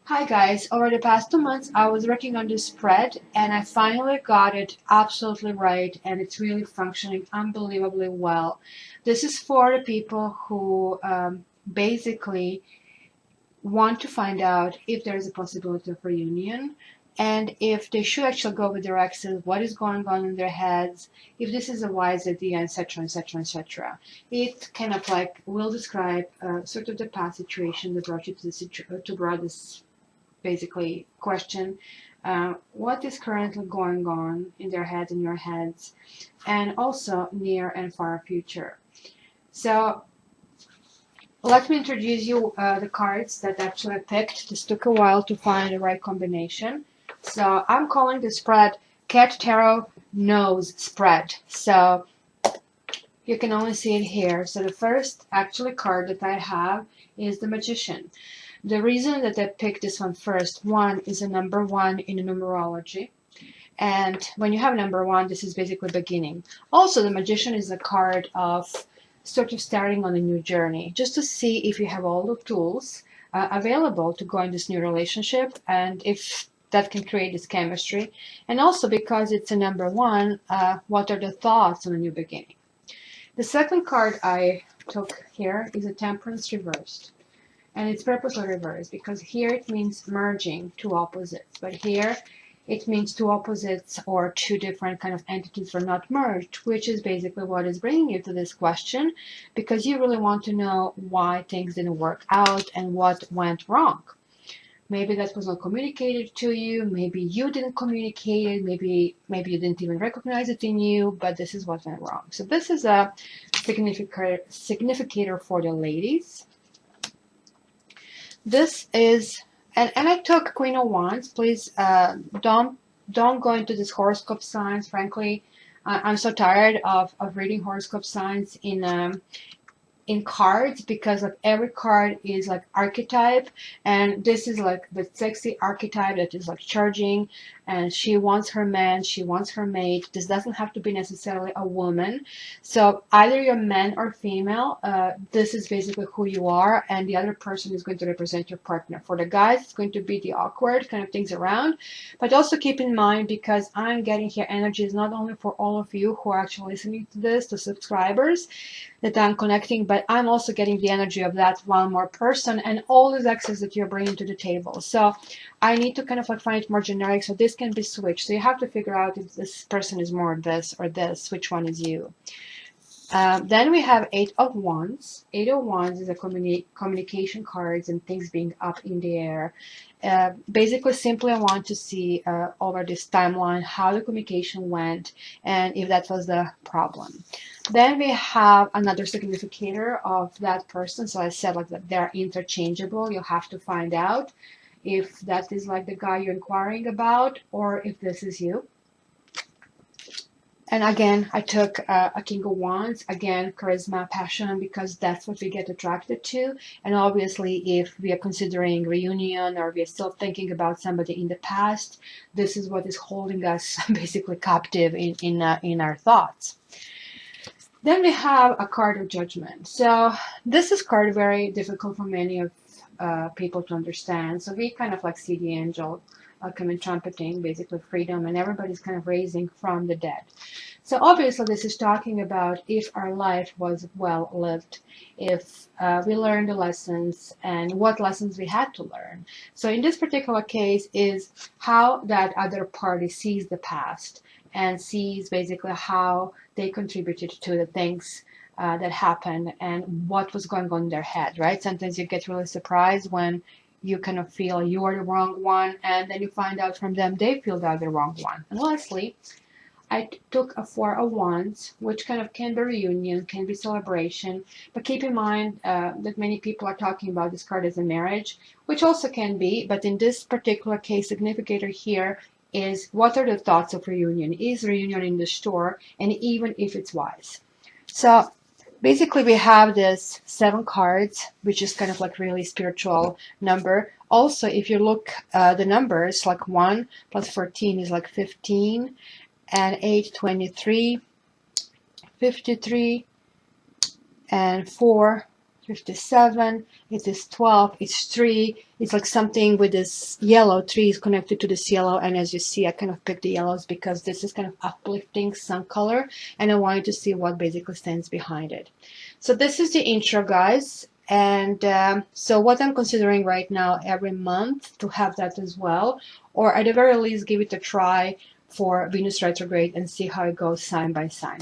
Hi guys, over the past 2 months I was working on this spread and I finally got it absolutely right and it's really functioning unbelievably well. This is for the people who basically want to find out if there is a possibility of reunion and if they should actually go with their exes, what is going on in their heads, if this is a wise idea, etc., etc., etc. It kind of like will describe sort of the past situation that brought you to this basically question what is currently going on in their heads, in your heads, and also near and far future. So let me introduce you the cards that actually I picked. This took a while to find the right combination. So I'm calling the spread Cat Tarot Nose Spread. So you can only see it here. So the first actually card that I have is the Magician. The reason that I picked this one first, one is a number one in numerology. And when you have number one, this is basically beginning. Also, the Magician is a card of sort of starting on a new journey, just to see if you have all the tools available to go in this new relationship and if that can create this chemistry. And also because it's a number one, what are the thoughts on a new beginning? The second card I took here is a Temperance reversed. And it's purposely reversed because here it means merging two opposites, but here it means two opposites or two different kind of entities are not merged, which is basically what is bringing you to this question because you really want to know why things didn't work out and what went wrong. Maybe that was not communicated to you, maybe you didn't communicate it, maybe you didn't even recognize it in you, but this is what went wrong. So this is a significator for the ladies. This is, and I took Queen of Wands. Please don't go into this horoscope signs. Frankly, I'm so tired of reading horoscope signs in cards because like every card is like archetype, and this is like the sexy archetype that is like charging, and she wants her man, she wants her mate. This doesn't have to be necessarily a woman. So either you're man or female, this is basically who you are, and the other person is going to represent your partner. For the guys, it's going to be the awkward kind of things around, but also keep in mind, because I'm getting here energies not only for all of you who are actually listening to this, the subscribers that I'm connecting, but I'm also getting the energy of that one more person and all these exes that you're bringing to the table. So I need to kind of like find it more generic, so this can be switched. So you have to figure out if this person is more this or this, which one is you. Then we have Eight of Wands. Eight of Wands is a communication cards and things being up in the air. Basically, simply I want to see over this timeline how the communication went and if that was the problem. Then we have another significator of that person. So I said like that they're interchangeable. You have to find out if that is like the guy you're inquiring about or if this is you. And again, I took a King of Wands, again, charisma, passion, because that's what we get attracted to. And obviously, if we are considering reunion or we are still thinking about somebody in the past, this is what is holding us basically captive in our thoughts. Then we have a card of Judgment. So this is card very difficult for many of people to understand. So we kind of like see the angel coming trumpeting, basically freedom, and everybody's kind of raising from the dead. So obviously this is talking about if our life was well lived, if we learned the lessons and what lessons we had to learn. So in this particular case is how that other party sees the past and sees basically how they contributed to the things that happened and what was going on in their head, right? Sometimes you get really surprised when you kind of feel you are the wrong one, and then you find out from them they feel they're the wrong one. And lastly, I took a Four of Wands, which kind of can be reunion, can be celebration, but keep in mind that many people are talking about this card as a marriage, which also can be, but in this particular case, significator here is what are the thoughts of reunion? Is reunion in the store, and even if it's wise? So basically, we have this 7 cards, which is kind of like really spiritual number. Also, if you look the numbers, like 1 plus 14 is like 15, and 8, 23, 53, and 4, 57, it is 12, it's 3, it's like something with this yellow, 3 is connected to this yellow, and as you see, I kind of picked the yellows because this is kind of uplifting sun color, and I wanted to see what basically stands behind it. So this is the intro, guys, and so what I'm considering right now every month to have that as well, or at the very least give it a try for Venus retrograde and see how it goes sign by sign.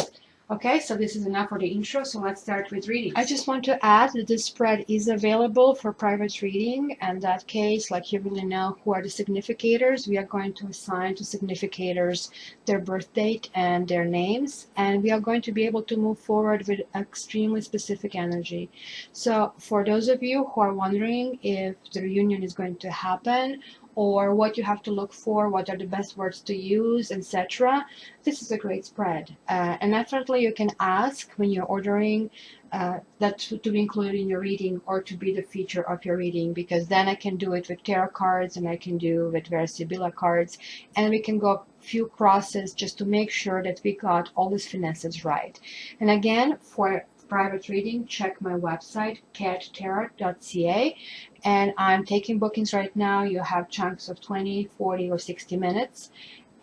Okay, so this is enough for the intro, so let's start with reading. I just want to add that this spread is available for private reading, and in that case, like you really know who are the significators, we are going to assign to significators their birth date and their names, and we are going to be able to move forward with extremely specific energy. So for those of you who are wondering if the reunion is going to happen, or what you have to look for, what are the best words to use, etc. This is a great spread. And definitely you can ask when you're ordering that to be included in your reading or to be the feature of your reading, because then I can do it with tarot cards and I can do with Versibila cards, and we can go a few crosses just to make sure that we got all these finesses right. And again, for private reading, check my website, cattarot.ca, and I'm taking bookings right now. You have chunks of 20, 40, or 60 minutes,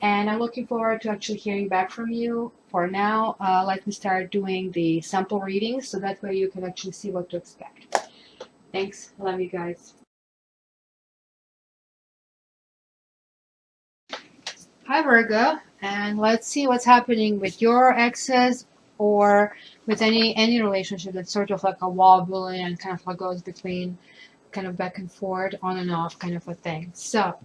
and I'm looking forward to actually hearing back from you. For now, let me start doing the sample readings so that way you can actually see what to expect. Thanks. Love you guys. Hi Virgo, and let's see what's happening with your exes or with any relationship that's sort of like a wobbly and kind of like goes between kind of back and forth, on and off kind of a thing. So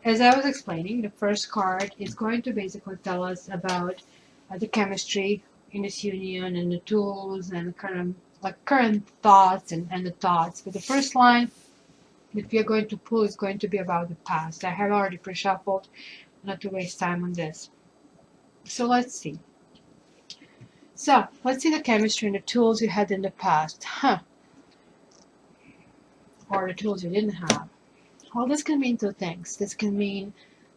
as I was explaining, the first card is going to basically tell us about the chemistry in this union and the tools and kind of like current thoughts and the thoughts. But the first line that we are going to pull is going to be about the past. I have already pre-shuffled, not to waste time on this. So let's see. So let's see the chemistry and the tools you had in the past. Or the tools you didn't have. Well, this can mean two things. This can mean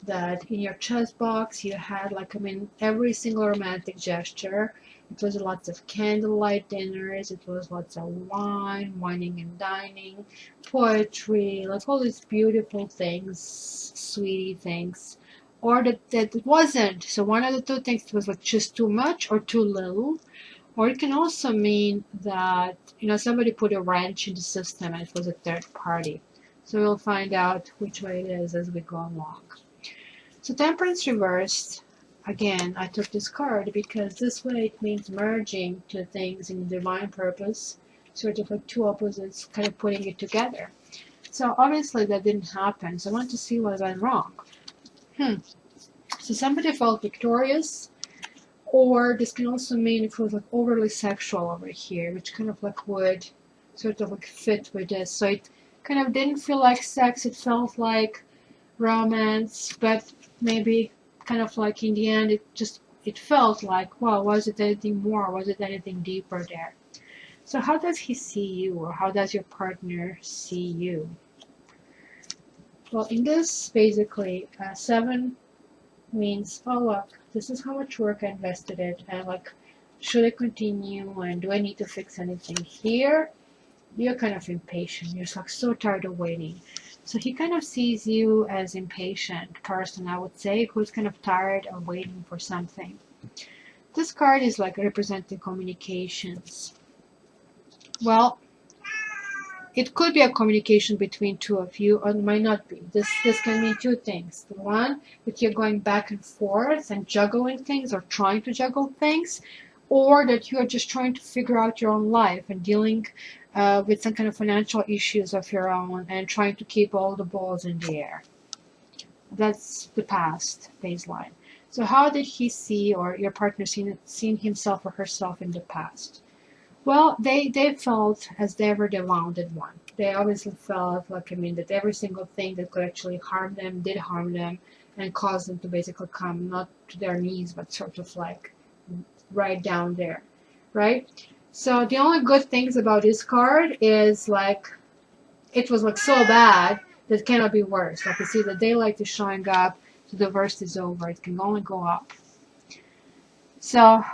that in your chest box you had, like, I mean, every single romantic gesture. It was lots of candlelight dinners, it was lots of wine, wining and dining, poetry, like all these beautiful things, sweetie things. Or that it wasn't. So one of the two things was like just too much or too little. Or it can also mean that, you know, somebody put a wrench in the system and it was a third party. So we'll find out which way it is as we go along. So Temperance reversed, again, I took this card because this way it means merging two things in divine purpose, sort of like two opposites, kind of putting it together. So obviously that didn't happen, so I want to see what went wrong. So somebody felt victorious, or this can also mean it was like overly sexual over here, which kind of like would sort of like fit with this. So it kind of didn't feel like sex, it felt like romance, but maybe kind of like in the end it felt like, well, was it anything more? Was it anything deeper there? So how does he see you, or how does your partner see you? Well, in this, basically, 7 means, oh look, this is how much work I invested in, and like, should I continue, and do I need to fix anything here? You're kind of impatient. You're like so tired of waiting. So he kind of sees you as impatient person, I would say, who's kind of tired of waiting for something. This card is like representing communications. Well, it could be a communication between two of you, or it might not be. This can mean two things. The one, that you're going back and forth and juggling things, or trying to juggle things, or that you're just trying to figure out your own life and dealing with some kind of financial issues of your own and trying to keep all the balls in the air. That's the past baseline. So how did he see, or your partner seen himself or herself in the past? Well, they felt as they were the wounded one. They obviously felt like, I mean, that every single thing that could actually harm them did harm them and caused them to basically come not to their knees, but sort of like right down there, right? So the only good things about this card is like it was like so bad that it cannot be worse. Like you see, the daylight is showing up, so the worst is over. It can only go up. So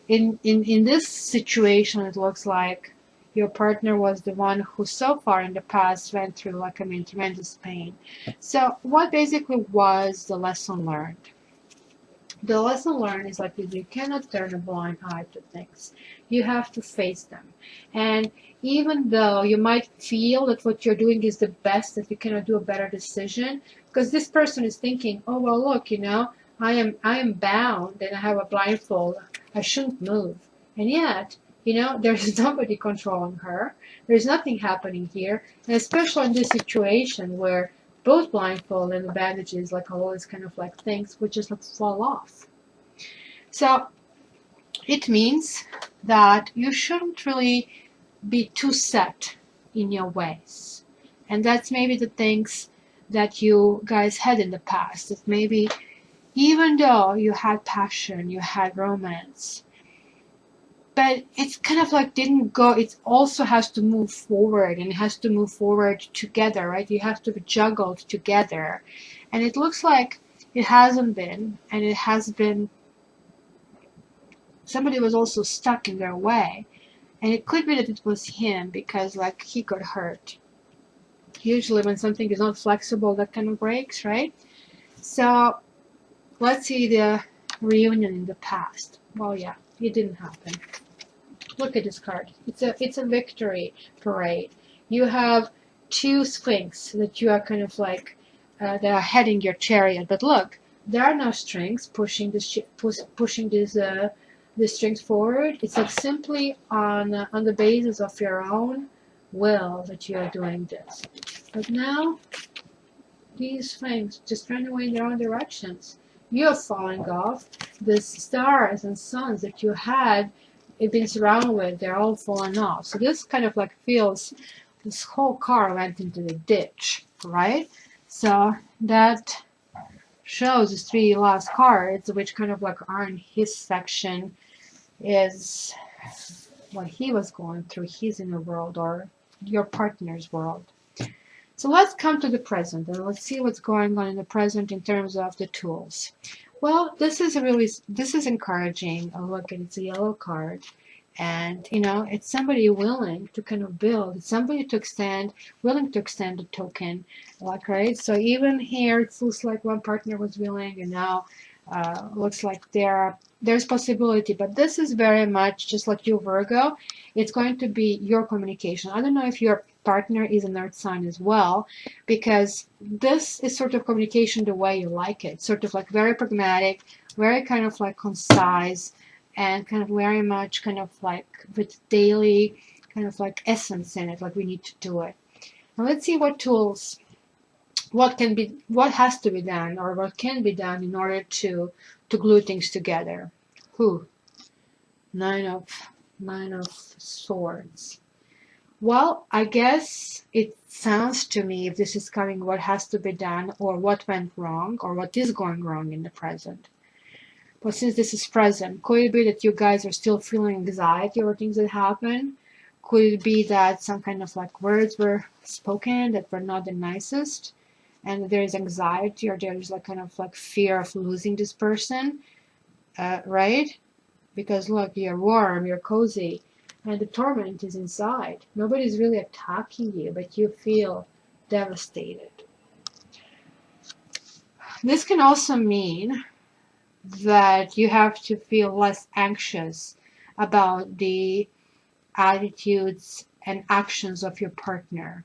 in this situation, it looks like your partner was the one who so far in the past went through, like, I mean, tremendous pain. So what basically was the lesson learned? The lesson learned is like you cannot turn a blind eye to things. You have to face them. And even though you might feel that what you're doing is the best, that you cannot do a better decision, because this person is thinking, oh well, look, I am bound and I have a blindfold. I shouldn't move. And yet, there's nobody controlling her. There's nothing happening here. And especially in this situation where both blindfold and the bandages, like all these kind of like things, would just like fall off. So it means that you shouldn't really be too set in your ways. And that's maybe the things that you guys had in the past. That maybe even though you had passion, you had romance, but it's kind of like didn't go. It also has to move forward, and it has to move forward together, right? You have to be juggled together, and it looks like it hasn't been, and it has been. Somebody was also stuck in their way, and it could be that it was him because like he got hurt. Usually when something is not flexible, that kind of breaks, right? So let's see the reunion in the past. Well, yeah, it didn't happen. Look at this card. It's a victory parade. You have two Sphinx that you are kind of like they are heading your chariot. But look, there are no strings pushing this the strings forward. It's like simply on the basis of your own will that you are doing this. But now these things just run away in their own directions. You're falling off. The stars and suns that you had been surrounded with, they're all falling off. So this kind of like feels this whole car went into the ditch, right? So that shows the three last cards, which kind of like are in his section, is what he was going through, his inner world or your partner's world. So let's come to the present and let's see what's going on in the present in terms of the tools. Well, this is encouraging. Oh, look, it's a yellow card. And, it's somebody willing to kind of build. It's somebody willing to extend a token. Like, right? So even here, it looks like one partner was willing, and now looks like there's possibility. But this is very much just like you, Virgo. It's going to be your communication. I don't know if your partner is an earth sign as well, because this is sort of communication the way you like it. Sort of like very pragmatic, very kind of like concise, and kind of very much kind of like with daily kind of like essence in it, like we need to do it. Now let's see what tools, what has to be done or what can be done in order to glue things together. Nine of Swords. Well, I guess it sounds to me, if this is coming, what has to be done or what went wrong or what is going wrong in the present. But since this is present, could it be that you guys are still feeling anxiety over things that happen? Could it be that some kind of like words were spoken that were not the nicest, and there is anxiety or there is like kind of like fear of losing this person, right? Because look, you're warm, you're cozy, and the torment is inside. Nobody's really attacking you, but you feel devastated. This can also mean that you have to feel less anxious about the attitudes and actions of your partner.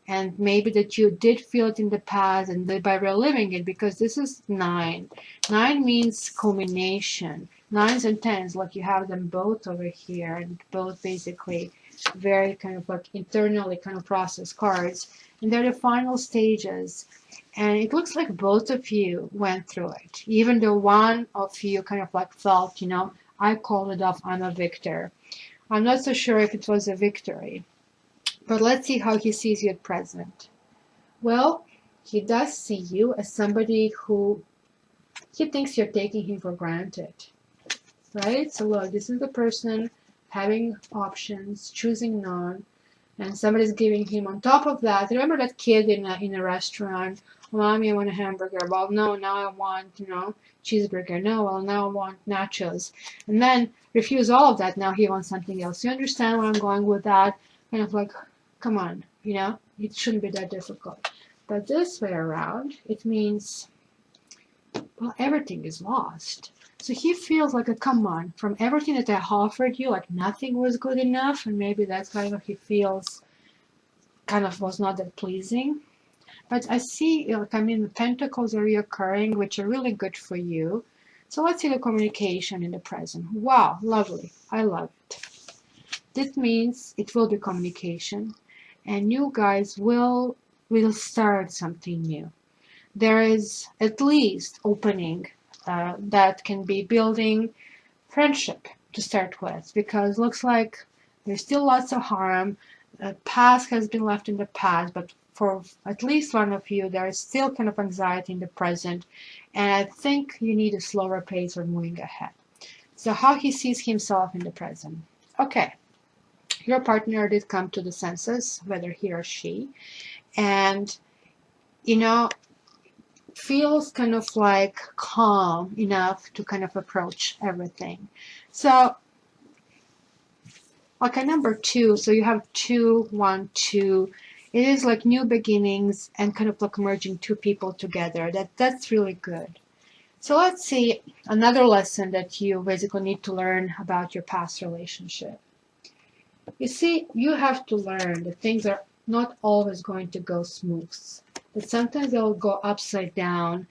And maybe that you did feel it in the past, and that by reliving it, because this is 9. 9 means culmination. 9s and 10s, like you have them both over here, and both basically very kind of like internally kind of processed cards. And they're the final stages. And it looks like both of you went through it. Even though one of you kind of like felt, I called it off, I'm a victor. I'm not so sure if it was a victory. But let's see how he sees you at present. Well, he does see you as somebody who he thinks you're taking him for granted. Right? So look, this is the person having options, choosing none, and somebody's giving him on top of that. Remember that kid in a restaurant Mommy, I want a hamburger. Well, no, now I want, cheeseburger. No, well, now I want nachos. And then refuse all of that. Now he wants something else. You understand where I'm going with that? Kind of like, come on, it shouldn't be that difficult. But this way around, it means, well, everything is lost. So he feels like, come on, from everything that I offered you, like nothing was good enough. And maybe that's kind of he feels kind of was not that pleasing. But I see, the pentacles are reoccurring, which are really good for you. So let's see the communication in the present. Wow, lovely. I love it. This means it will be communication, and you guys will start something new. There is at least opening that can be building friendship to start with, because looks like there's still lots of harm. Past has been left in the past, but for at least one of you, there is still kind of anxiety in the present, and I think you need a slower pace of moving ahead. So how he sees himself in the present. Okay, your partner did come to the senses, whether he or she, and feels kind of like calm enough to kind of approach everything. So like a number 2, so you have 2, 1, 2. It is like new beginnings and kind of like merging two people together. That's really good. So let's see another lesson that you basically need to learn about your past relationship. You see, you have to learn that things are not always going to go smooth. That sometimes they'll go upside down.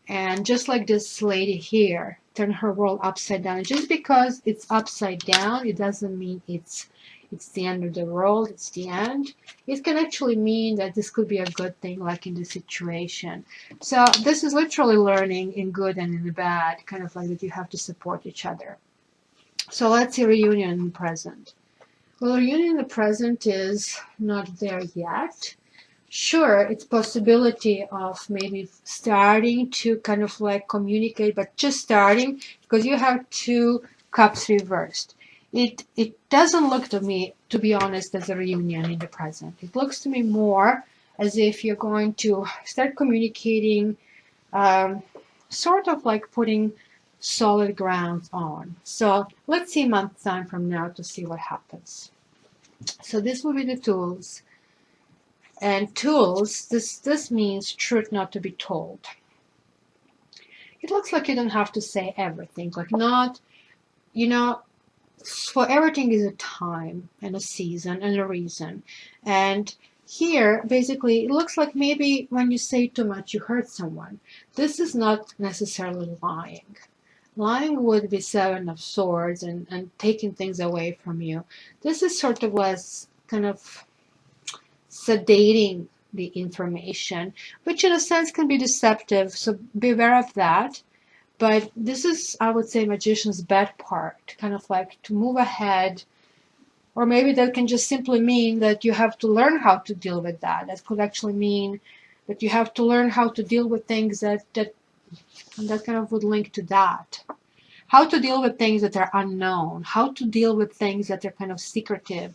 And just like this lady here, turn her world upside down. And just because it's upside down, it doesn't mean it's the end of the world, it's the end. It can actually mean that this could be a good thing, like in this situation. So this is literally learning in good and in the bad, kind of like that you have to support each other. So let's see reunion in the present. Well, reunion in the present is not there yet. Sure, it's possibility of maybe starting to kind of like communicate, but just starting, because you have 2 cups reversed. It doesn't look to me, to be honest, as a reunion in the present. It looks to me more as if you're going to start communicating, sort of like putting solid grounds on. So let's see a month's time from now to see what happens. So this will be the tools. And tools, this means truth not to be told. It looks like you don't have to say everything, like not, for everything is a time and a season and a reason. And here, basically, it looks like maybe when you say too much, you hurt someone. This is not necessarily lying. Lying would be 7 of Swords and taking things away from you. This is sort of less kind of sedating the information, which in a sense can be deceptive, so beware of that. But this is, I would say, Magician's bad part, kind of like to move ahead, or maybe that can just simply mean that you have to learn how to deal with that. That could actually mean that you have to learn how to deal with things that kind of would link to that. How to deal with things that are unknown, how to deal with things that are kind of secretive,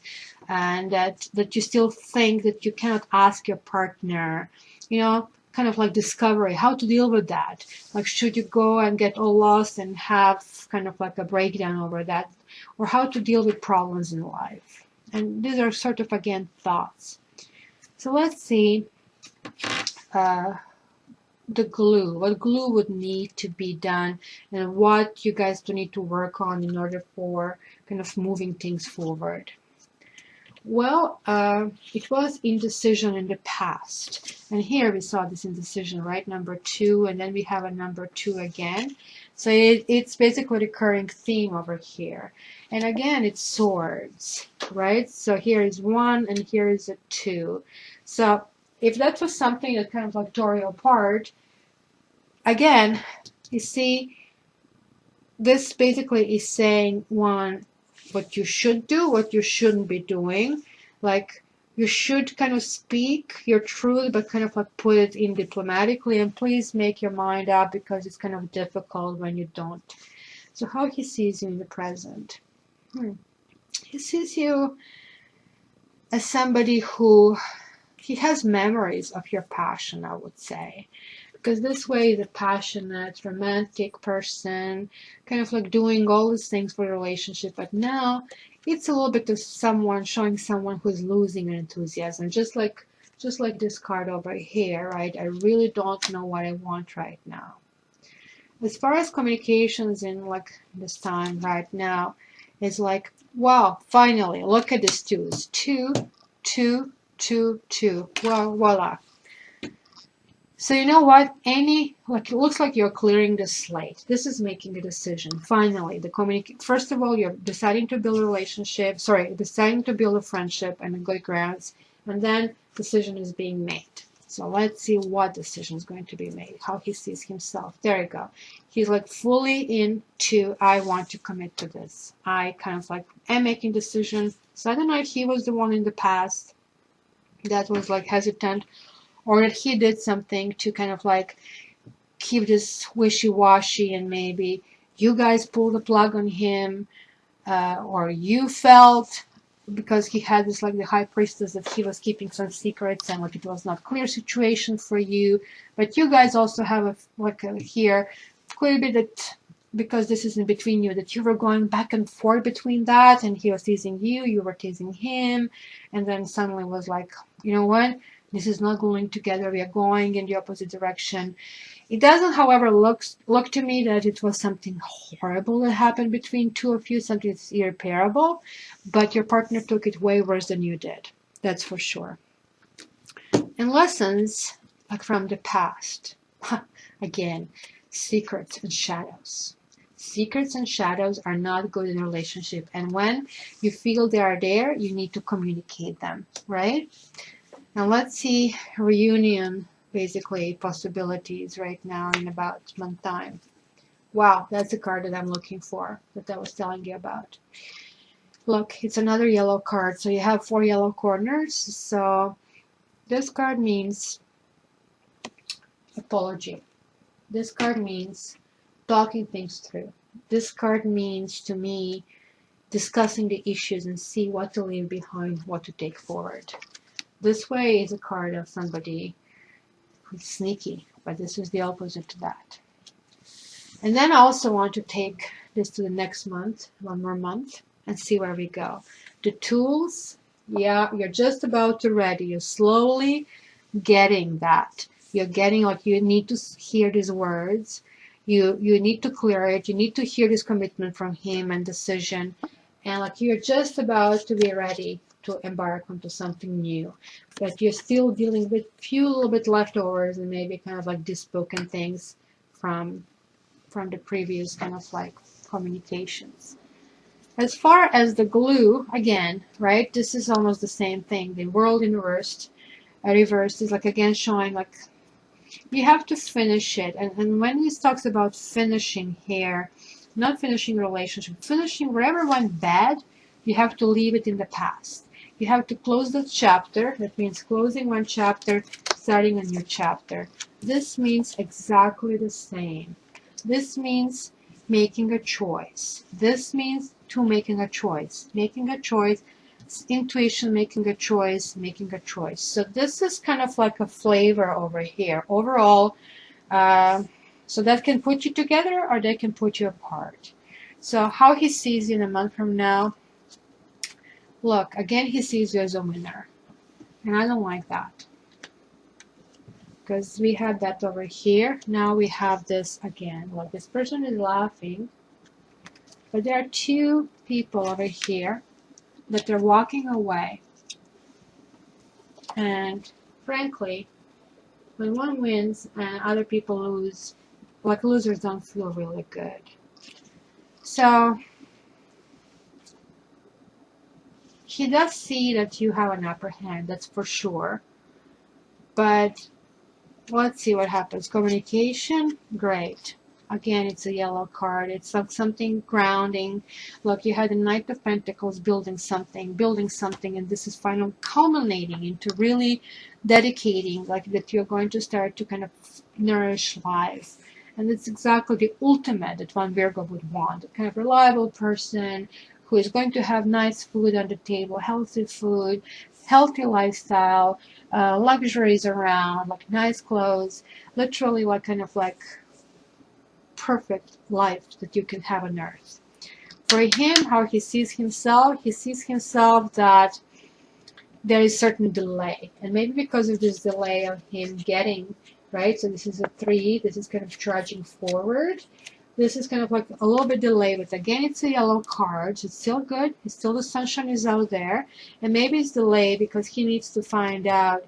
and that you still think that you cannot ask your partner, kind of like discovery, how to deal with that. Like, should you go and get all lost and have kind of like a breakdown over that, or how to deal with problems in life. And these are sort of, again, thoughts. So let's see the glue, what glue would need to be done, and what you guys do need to work on in order for kind of moving things forward. Well, it was indecision in the past, and here we saw this indecision, right? Number 2, and then we have a number 2 again. So it's basically a recurring theme over here. And again, it's swords, right? So here is 1 and here is a 2. So if that was something that kind of like tore you apart, again, you see, this basically is saying, 1, what you should do, what you shouldn't be doing. Like, you should kind of speak your truth, but kind of like put it in diplomatically, and please make your mind up, because it's kind of difficult when you don't. So how he sees you in the present. He sees you as somebody who he has memories of your passion, I would say. Because this way, the passionate, romantic person, kind of like doing all these things for the relationship, but now it's a little bit of someone showing someone who's losing an enthusiasm, just like this card over here, right? I really don't know what I want right now. As far as communications in like this time right now, it's like, wow, finally, look at these twos. Two, two, two, two. Well, voila. So you know what? Like it looks like you're clearing the slate. This is making a decision. Finally, first of all, you're deciding to build a relationship. Sorry, deciding to build a friendship and a good grounds, and then decision is being made. So let's see what decision is going to be made. How he sees himself. There you go. He's like fully into. I want to commit to this. I kind of like am making decision. So I don't know if he was the one in the past that was like hesitant, or that he did something to kind of like keep this wishy-washy, and maybe you guys pulled the plug on him, or you felt because he had this like the high priestess that he was keeping some secrets and like it was not clear situation for you. But you guys also have here quite a bit that, because this is in between you, that you were going back and forth between that, and he was teasing you, you were teasing him, and then suddenly was like, you know what, this is not going together, we are going in the opposite direction. It doesn't, however, look to me that it was something horrible that happened between two of you, something that's irreparable, but your partner took it way worse than you did. That's for sure. And lessons like from the past. Again, secrets and shadows. Secrets and shadows are not good in a relationship. And when you feel they are there, you need to communicate them, right? Now let's see reunion, basically possibilities right now in about a month time. Wow, that's the card that I'm looking for, that I was telling you about. Look, it's another yellow card. So you have 4 yellow corners. So this card means apology. This card means talking things through. This card means, to me, discussing the issues and see what to leave behind, what to take forward. This way is a card of somebody who's sneaky, but this is the opposite to that. And then I also want to take this to the next month, one more month, and see where we go. The tools, yeah, you're just about to ready. You're slowly getting that. You're getting, like, you need to hear these words. You need to clear it. You need to hear this commitment from him and decision. And like you're just about to be ready to embark onto something new. But you're still dealing with few little bit leftovers and maybe kind of like unspoken things from the previous kind of like communications. As far as the glue, again, right, this is almost the same thing. The world in reversed. Reversed is like again showing like you have to finish it. And when he talks about finishing here, not finishing relationship, finishing wherever went bad, you have to leave it in the past. You have to close the chapter. That means closing one chapter, starting a new chapter. This means exactly the same. This means making a choice. This means making a choice. Making a choice. Intuition, making a choice, making a choice. So this is kind of like a flavor over here. Overall, so that can put you together or they can put you apart. So how he sees you in a month from now, look, again, he sees you as a winner. And I don't like that. Because we had that over here. Now we have this again. Look, this person is laughing. But there are 2 people over here that they're walking away. And frankly, when one wins and other people lose, like losers don't feel really good. So he does see that you have an upper hand, that's for sure. But let's see what happens. Communication, great. Again, it's a yellow card. It's like something grounding. Look, you had the Knight of Pentacles building something, and this is finally culminating into really dedicating, like that you're going to start to kind of nourish life. And it's exactly the ultimate that one Virgo would want. A kind of reliable person who is going to have nice food on the table, healthy food, healthy lifestyle, luxuries around, like nice clothes, literally like kind of like perfect life that you can have on earth. For him, how he sees himself that there is certain delay, and maybe because of this delay of him getting, right, so this is a 3, this is kind of charging forward, this is kind of like a little bit delayed, but again it's a yellow card, so it's still good, it's still, the sunshine is out there, and maybe it's delayed because he needs to find out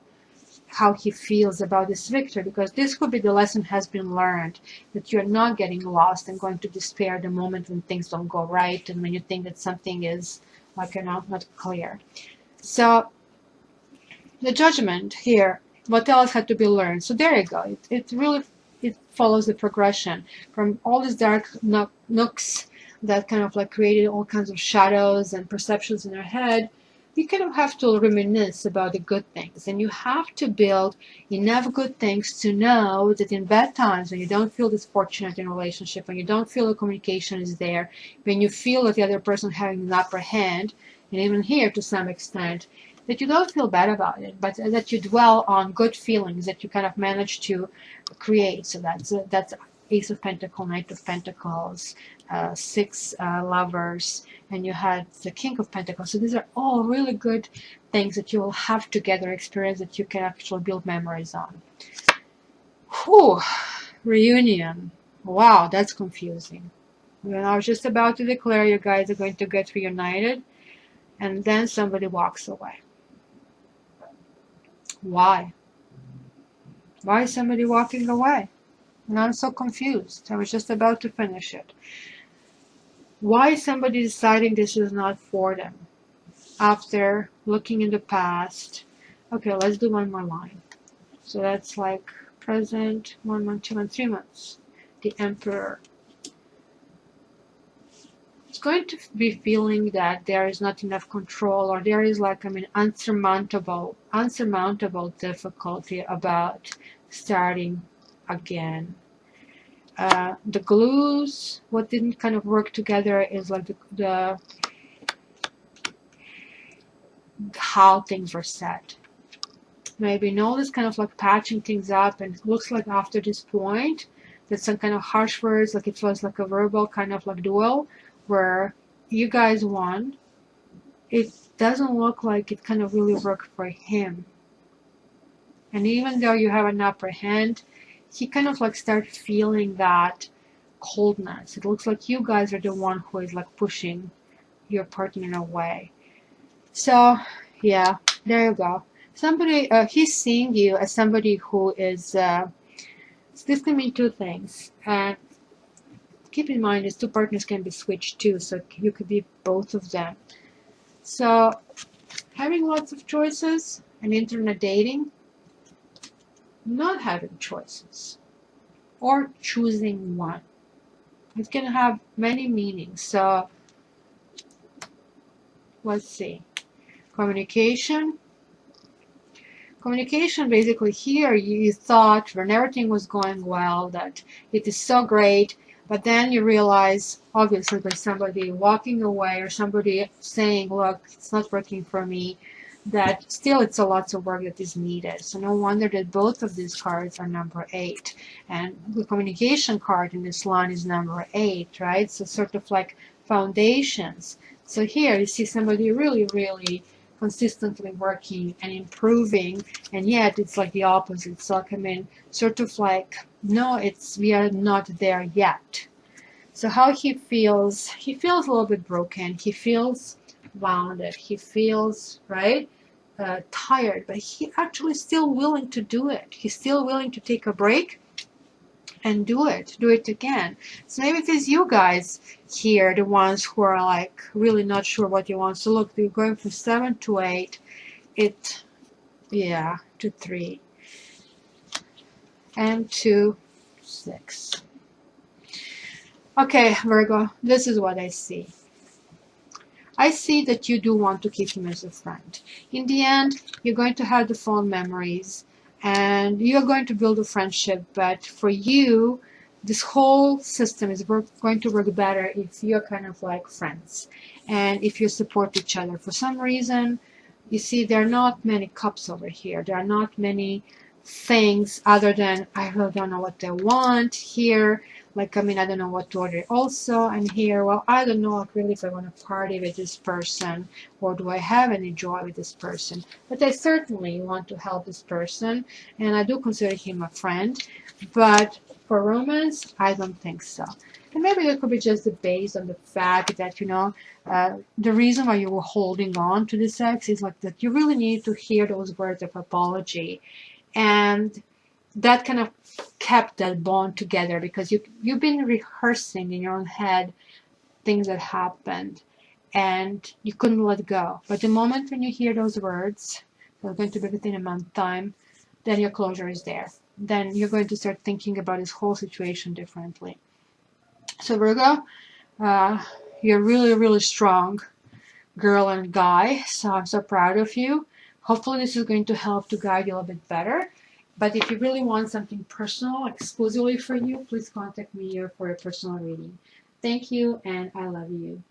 how he feels about this victory, because this could be the lesson has been learned, that you're not getting lost and going to despair the moment when things don't go right and when you think that something is like, you know, not clear. So the judgment here, what else had to be learned? So there you go. It really, it follows the progression from all these dark nooks that kind of like created all kinds of shadows and perceptions in our head. You kind of have to reminisce about the good things, and you have to build enough good things to know that in bad times, when you don't feel this fortunate in a relationship, when you don't feel the communication is there, when you feel that the other person having an upper hand, and even here to some extent, that you don't feel bad about it, but that you dwell on good feelings that you kind of manage to create. So that's Ace of Pentacles, Knight of Pentacles, 6 Lovers, and you had the King of Pentacles. So these are all really good things that you will have together, experience that you can actually build memories on. Whew, reunion. Wow, that's confusing. When I was just about to declare you guys are going to get reunited, and then somebody walks away. Why? Why is somebody walking away? And I'm so confused. I was just about to finish it. Why is somebody deciding this is not for them? After looking in the past. Okay, let's do one more line. So that's like present, 1 month, 2 months, 3 months. The Emperor. It's going to be feeling that there is not enough control, or there is like, I mean, unsurmountable difficulty about starting again. The glues, what didn't kind of work together is like the how things were set. Maybe notice kind of like patching things up, and it looks like after this point that some kind of harsh words, like it was like a verbal kind of like duel where you guys won. It doesn't look like it kind of really worked for him. And even though you have an upper hand, he kind of like started feeling that coldness. It looks like you guys are the one who is like pushing your partner away. So yeah, there you go. Somebody, he's seeing you as somebody who is, this can mean 2 things. And keep in mind, these 2 partners can be switched too, so you could be both of them. So having lots of choices and internet dating, not having choices, or choosing one. It can have many meanings. So let's see. Communication. Communication, basically here you thought when everything was going well that it is so great, but then you realize, obviously by somebody walking away or somebody saying, look, it's not working for me, that still it's a lot of work that is needed. So no wonder that both of these cards are number 8. And the communication card in this line is number 8, right? So sort of like foundations. So here you see somebody really, really consistently working and improving, and yet it's like the opposite. So I mean, sort of like, no, we are not there yet. So how he feels a little bit broken. He feels wounded. He feels, right, tired, but he actually still willing to do it. He's still willing to take a break and do it again. So maybe it is you guys here, the ones who are like really not sure what you want. So look, you're going from 7 to 8, to 3, and to 6. Okay, Virgo, this is what I see. I see that you do want to keep him as a friend. In the end, you're going to have the fond memories, and you're going to build a friendship, but for you, this whole system is going to work better if you're kind of like friends, and if you support each other. For some reason, You see, there are not many cups over here. There are not many things other than I really don't know what they want here. Like, I mean, I don't know what to order also. And here, well, I don't know really if I want to party with this person or do I have any joy with this person. But I certainly want to help this person and I do consider him a friend. But for romance, I don't think so. And maybe that could be just based on the fact that, the reason why you were holding on to this ex is like that you really need to hear those words of apology. And that kind of kept that bond together because you've been rehearsing in your own head things that happened and you couldn't let go. But the moment when you hear those words, they're going to be within a month time, then your closure is there. Then you're going to start thinking about this whole situation differently. So Virgo, you're really, really strong girl and guy. So I'm so proud of you. Hopefully this is going to help to guide you a little bit better. But if you really want something personal, exclusively for you, please contact me here for a personal reading. Thank you, and I love you.